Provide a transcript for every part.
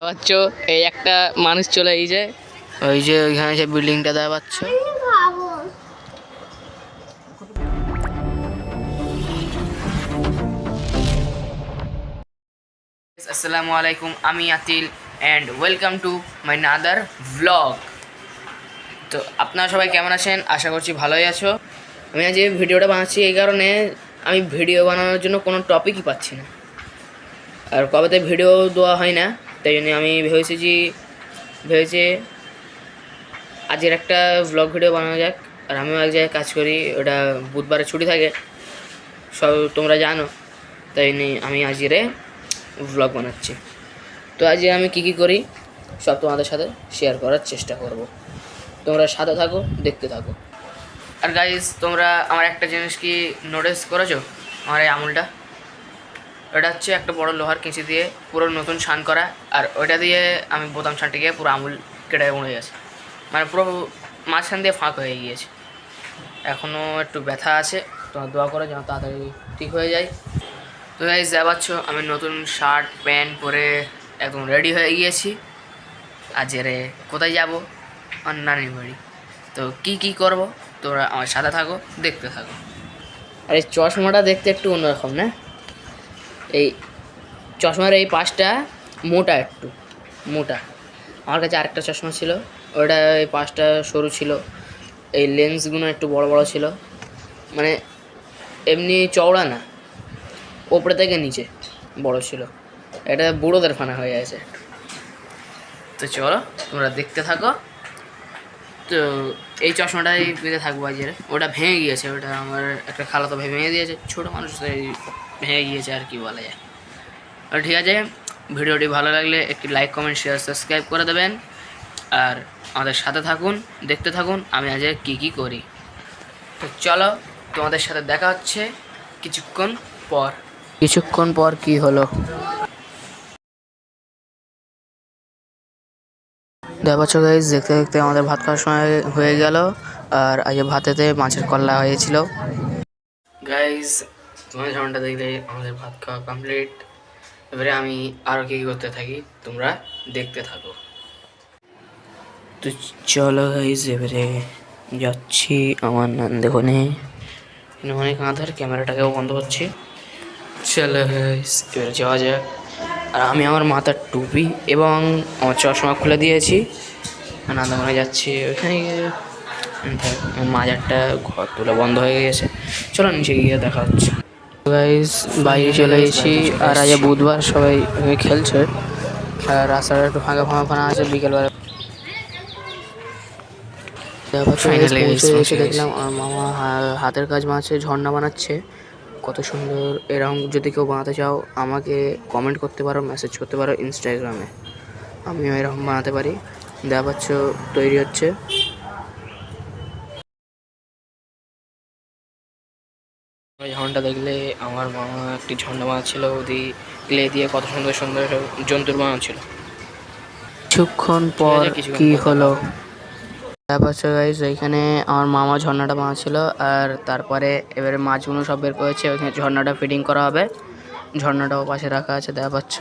পাচ্ছ এই একটা মানুষ চলে এই যে ওইখানে যে বিল্ডিংটা দেখা পাচ্ছ। আসসালামু আলাইকুম, আমি Atil and welcome to my another vlog. তো আপনারা সবাই কেমন আছেন? আশা করছি ভালোই আছো। আমি আজ এই ভিডিওটা বানাচ্ছি এই কারণে, আমি ভিডিও বানানোর জন্য কোনো টপিকই পাচ্ছি না, আর কবেতে ভিডিও দেওয়া হয় না, তাই জন্য আমি ভেবেছি আজকের একটা ভ্লগ ভিডিও বানানো যাক। আর আমিও এক জায়গায় কাজ করি, ওটা বুধবারে ছুটি থাকে, সব তোমরা জানো, তাই নিয়ে আমি আজকে ভ্লগ বানাচ্ছি। তো আজকে আমি কী করি সব তোমাদের সাথে শেয়ার করার চেষ্টা করব। তোমরা সাথে থাকো, দেখতে থাকো। আর গাইজ, তোমরা আমার একটা জিনিস কি নোটিস করেছো? আমার এই আমুলটা, ওটা হচ্ছে একটা বড় লোহার কেঁচি দিয়ে পুরো নতুন ছান করা, আর ওইটা দিয়ে আমি বোতাম ছানটে গিয়ে পুরো আমুল কেটে উড়ে গেছে, মানে পুরো মাঝখান দিয়ে ফাঁক হয়ে গিয়েছে। এখনও একটু ব্যথা আছে, তোমার দোয়া করে যেন তাড়াতাড়ি ঠিক হয়ে যায়। তো গাইজ পাচ্ছ, আমি নতুন শার্ট প্যান্ট পরে একদম রেডি হয়ে গিয়েছি। আজকে কোথায় যাব? আমার নানির বাড়ি। তো কী করব তোমরা আমার সাথে থাকো, দেখতে থাকো। আর এই চশমাটা দেখতে একটু অন্যরকম না? এই চশমার এই পাশটা একটু মোটা। আমার কাছে আরেকটা চশমা ছিল, ওটা এই পাশটা সরু ছিল, এই লেন্সগুলো একটু বড় বড় ছিল, মানে এমনি চওড়া না, ওপরে থেকে নিচে বড় ছিল। এটা বুড়োদের ফানা হয়ে আছে। তো চলো তোমরা দেখতে থাকো। তো এই চশমাটাই পেতে থাকবো আজকে। ওটা ভেঙে গিয়েছে, ওটা আমার একটা খালাতো ভাই ভেঙে দিয়েছে, ছোটো মানুষ ভেঙে গিয়েছে আর কি বলা যায়। আর ঠিক আছে, ভিডিওটি ভালো লাগলে একটি লাইক কমেন্ট শেয়ার সাবস্ক্রাইব করে দেবেন, আর আমাদের সাথে থাকুন, দেখতে থাকুন আমি আজ কী করি। তো চলো তোমাদের সাথে দেখা হচ্ছে কিছুক্ষণ পর। কি হলো দেখো গাইজ, দেখতে দেখতে আমাদের ভাত খাওয়ার সময় হয়ে গেল, আর আজ ভাতেতে মাছের কল্লা হয়েছিল। গাইজ তোমার ঝামেলাটা দেখলে আমাদের ভাত খাওয়া কমপ্লিট। এবারে আমি আরও কী করতে থাকি তোমরা দেখতে থাকো। তো চলো গাইজ, এবারে যাচ্ছি আমার নান্দেখনে। অনেক আধার, ক্যামেরাটাকেও বন্ধ করছি। চলো গাইজ, এবারে যাওয়া যাক। আর আমি আমার মাথার টুপি এবং আমার চশমা খুলে দিয়েছি, নান্দেখনে যাচ্ছি। ওইখানে গিয়ে মাজারটা ঘর তুলে বন্ধ হয়ে গেছে। চলো নিচে গিয়ে দেখা হচ্ছে। গাইজ বাইরে চলে এসেছি, আর আজ বুধবার, সবাই খেলছে, আর রাস্তাটা একটু ফাঁকা আছে। বিকেলবেলা এসে দেখলাম আমার মামা হাতের কাজ বানাচ্ছে, ঝর্ণা বানাচ্ছে। কত সুন্দর! এরকম যদি কেউ বানাতে চাও আমাকে কমেন্ট করতে পারো, মেসেজ করতে পারো ইনস্টাগ্রামে, আমিও এরকম বানাতে পারি। দেখা পাচ্ছ তৈরি হচ্ছে। ঝর্ণাটা দেখলে আমার মামা একটি ঝর্ণা বানাচ্ছিল, ওদি ক্লে দিয়ে কত সুন্দর সুন্দর জন্তুর বানাচ্ছিল। কিছুক্ষণ পর কি হলো তারপর গাইজ, এইখানে আমার মামা ঝর্ণাটা বানাচ্ছিল, আর তারপরে এবারে মাছগুলো সব বের করেছে, ওইখানে ঝর্ণাটা ফিটিং করা হবে। ঝর্ণাটাও পাশে রাখা আছে, দেখা পাচ্ছ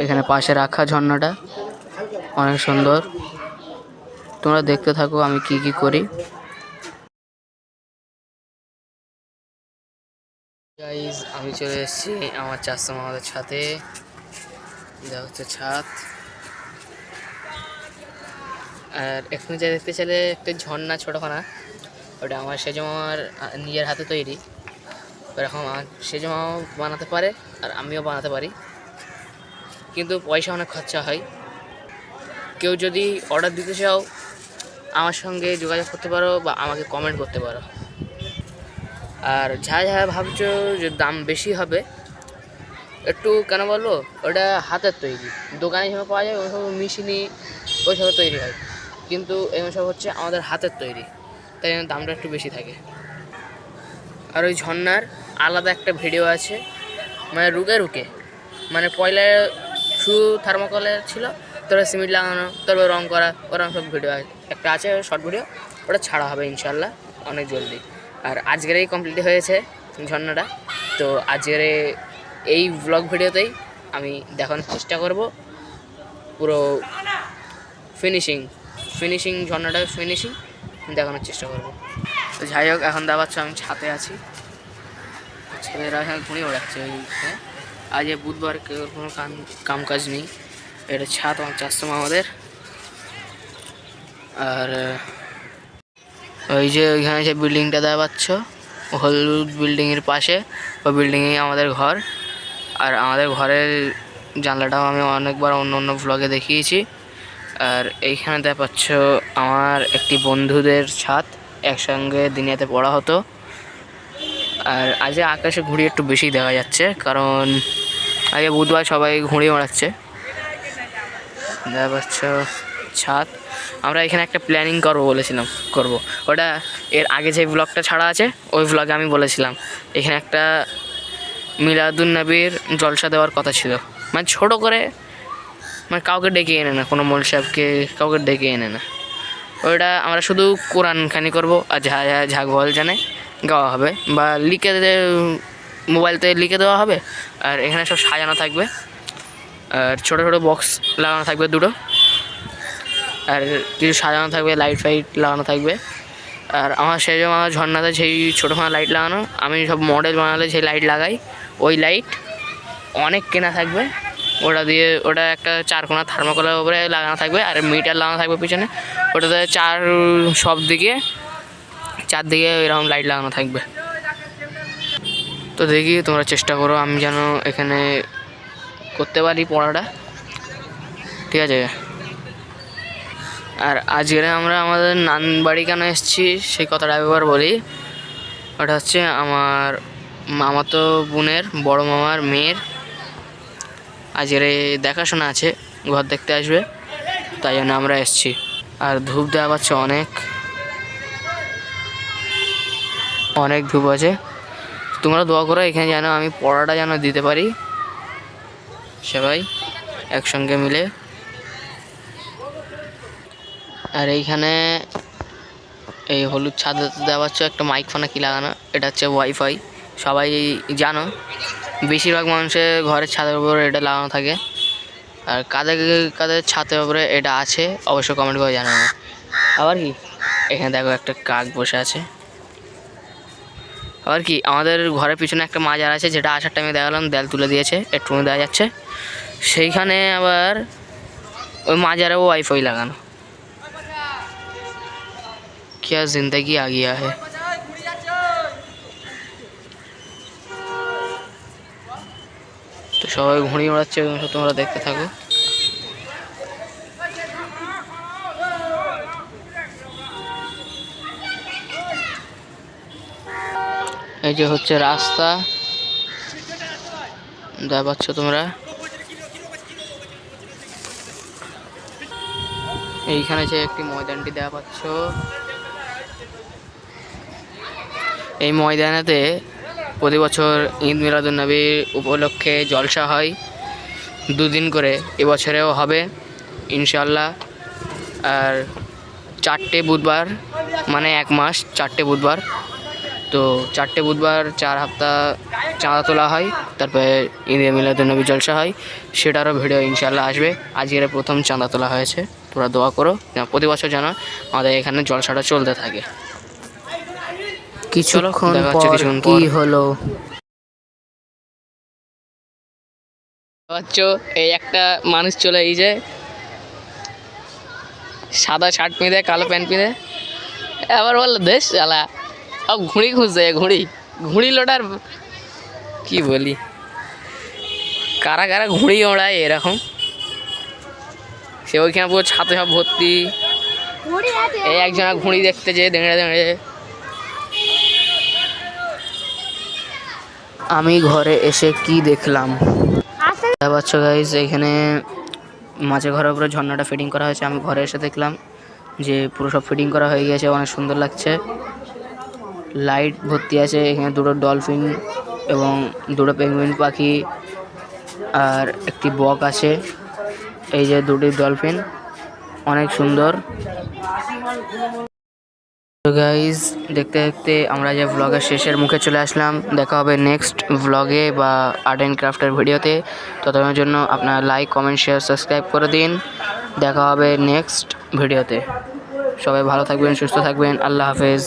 এখানে পাশে রাখা ঝর্ণাটা অনেক সুন্দর। তোমরা দেখতে থাকো আমি কি করি। গাইজ আমি চলে এসেছি আমার চাচা মামাদের ছাদে, যা হচ্ছে ছাদ। আর এখানে যা দেখতে চাইলে একটা ঝর্ণা ছোটোখানা, ওটা আমার সেজমার নিজের হাতে তৈরি। এরকম আমার সেজমাও বানাতে পারে আর আমিও বানাতে পারি, কিন্তু পয়সা অনেক খরচা হয়। কেউ যদি অর্ডার দিতে চাও আমার সঙ্গে যোগাযোগ করতে পারো বা আমাকে কমেন্ট করতে পারো। আর যা ভাবছো যে দাম বেশি হবে, একটু কেন বলবো, ওটা হাতের তৈরি, দোকানে যেভাবে পাওয়া যায় ওইসব মেশিনই ওইসবে তৈরি হয়, কিন্তু এগুলো সব হচ্ছে আমাদের হাতের তৈরি, তাই জন্য দামটা একটু বেশি থাকে। আর ওই ঝর্ণার আলাদা একটা ভিডিও আছে, মানে রুকে মানে পয়লা শুধু থার্মোকলের ছিল, তারপরে সিমেন্ট লাগানো, তারপরে রং করা, ওরকম সব ভিডিও একটা আছে, শর্ট ভিডিও, ওটা ছাড়া হবে ইনশাল্লাহ অনেক জলদি। আর আজকেরই কমপ্লিট হয়েছে ঝর্ণাটা। তো আজকের এই ব্লগ ভিডিওতেই আমি দেখানোর চেষ্টা করব পুরো ফিনিশিং ঝর্ণাটা ফিনিশিং দেখানোর চেষ্টা করবো। তো যাই হোক, এখন দেখাচ্ছ আমি ছাদে আছি, ছেলেরা এখানে ঘুরে বেড়াচ্ছে। হ্যাঁ, আজ বুধবার, কেউ কোনো কাম কাজ নেই। এটা ছাদ আমার চাষতো আমাদের। আর ওই যে ওইখানে যে বিল্ডিংটা দেখা পাচ্ছ, হলুদ বিল্ডিংয়ের পাশে, ওই বিল্ডিংয়ে আমাদের ঘর। আর আমাদের ঘরের জানলাটাও আমি অনেকবার অন্য অন্য ভ্লগে দেখিয়েছি। আর এইখানে দেখা পাচ্ছ আমার একটি বন্ধুদের ছাদ, একসঙ্গে দিনেতে পড়া হতো। আর আজ আকাশে ঘুড়ি একটু বেশি দেখা যাচ্ছে, কারণ আগে বুধবার সবাই ঘুড়ি মারাচ্ছে। দেখা পাচ্ছ ছাদ। আমরা এখানে একটা প্ল্যানিং করবো ওটা এর আগে যে ব্লগটা ছাড়া আছে ওই ব্লগে আমি বলেছিলাম এখানে একটা মিলাদুন্নবীর জলসা দেওয়ার কথা ছিল। মানে ছোটো করে, মানে কাউকে ডেকে এনে না, কোনো মৌলভী সাহেবকে কাউকে ডেকে এনে না। ওইটা আমরা শুধু কোরআনখানি করবো, আর যা গল জানে গাওয়া হবে, বা মোবাইলতে লিখে দেওয়া হবে। আর এখানে সব সাজানো থাকবে, আর ছোটো ছোটো বক্স লাগানো থাকবে দুটো, আর কিছু সাজানো থাকবে, লাইট ফাইট লাগানো থাকবে। আর আমার আমার ঝর্ণাতে যেই ছোটোখাটো লাইট লাগানো, আমি সব মডেল বানালে সেই লাইট লাগাই, ওই লাইট অনেক কেনা থাকবে। ওটা একটা 4 কোণা থার্মোকলের উপরে লাগানো থাকবে, আর মিটার লাগানো থাকবে পিছনে। ওটাতে চারদিকে এরকম লাইট লাগানো থাকবে। তো দেখি, তোমরা চেষ্টা করো আমি যেন এখানে করতে পারি পড়াটা, ঠিক আছে। আর আজকে আমরা আমাদের নানবাড়ি কেন এসেছি সেই কথাটা একবার বলি। ওটা হচ্ছে আমার মামাতো বোনের বড় মামার মেয়ের আজকে দেখাশোনা আছে, ঘর দেখতে আসবে, তাই জন্য আমরা এসেছি। আর ধূপ দেওয়া পাচ্ছে, অনেক ধূপ আছে। তোমরা দোয়া করো এখানে যেন আমি পড়াটা যেন দিতে পারি, সবাই একসঙ্গে মিলে। আর এইখানে এই হলুদ ছাদে দেওয়া পাচ্ছ একটা মাইক ফোনা কি লাগানো, এটা হচ্ছে ওয়াইফাই। সবাই জানো, বেশিরভাগ মানুষের ঘরের ছাদের উপরে এটা লাগানো থাকে। আর কাদের ছাদের উপরে এটা আছে অবশ্যই কমেন্ট করে জানাবে। আবার কি, এখানে দেখো একটা কাক বসে আছে। আবার কি, আমাদের ঘরের পিছনে একটা মাজার আছে, যেটা আসার টাইমে দেখালাম, দেয়াল তুলে দিয়েছে, একটু দেখা যাচ্ছে। সেইখানে আবার ওই মাজারেও ওয়াইফাই লাগানো। क्या जिंदगी आ गया है। তো সবাই ঘুড়ি ওড়াচ্ছে, তোমরা দেখতে থাকো। এই যে হচ্ছে রাস্তা, দেখতে পাচ্ছ তোমরা। এইখানে যে একটি ময়দানটি দেখা পাচ্ছ, এই ময়দানেতে প্রতি বছর ঈদ মিলাদুন্নবী উপলক্ষে জলসা হয় 2 দিন করে, এবছরেও হবে ইনশাল্লাহ। আর 4টে বুধবার, মানে 1 মাস 4টে বুধবার। তো 4টে বুধবার 4 হাপ্তা চাঁদা তোলা হয়, তারপরে ঈদ মিলাদুন্নবী জলসা হয়, সেটারও ভিডিও ইনশাল্লাহ আসবে। আজকের প্রথম চাঁদা তোলা হয়েছে, তোমরা দোয়া করো প্রতি বছর যেন আমাদের এখানে জলসাটা চলতে থাকে। কিছুক্ষণ কি হলো, এই একটা মানুষ চলে এই যে সাদা শার্ট পিঁধে কালো প্যান্ট পিঁধে, আবার বললো দেশ জ্বালা, সব ঘুড়ি খুঁজছে, ঘুড়ি লোটার কি বলি, কারা কারা ঘুড়ি ওড়ায় এরকম। সে ওইখানে পুরো ছাতে সব ভর্তি। এই একজনা ঘুড়ি দেখতে যেয়ে দেঁড়ে আমি ঘরে এসে কি দেখলাম পাচ্ছ গাইস, এখানে মাঝে ঘরের উপরে ঝর্ণাটা ফিটিং করা হয়েছে। আমি ঘরে এসে দেখলাম যে পুরো সব ফিটিং করা হয়ে গেছে, অনেক সুন্দর লাগছে, লাইট ভর্তি আছে। এখানে 2টো ডলফিন এবং 2টো পেঙ্গুইন পাখি আর একটি বক আছে। এই যে 2টি ডলফিন, অনেক সুন্দর। তো গাইজ দেখতে দেখতে আমরা যে ভ্লগের শেষের মুখে চলে আসলাম। দেখা হবে নেক্সট ভ্লগে বা আর্ট অ্যান্ড ক্রাফটের ভিডিওতে। ততক্ষণের জন্য আপনারা লাইক, কমেন্ট, শেয়ার, সাবস্ক্রাইব করে দিন। দেখা হবে নেক্সট ভিডিওতে। সবাই ভালো থাকবেন, সুস্থ থাকবেন। আল্লাহ হাফেজ।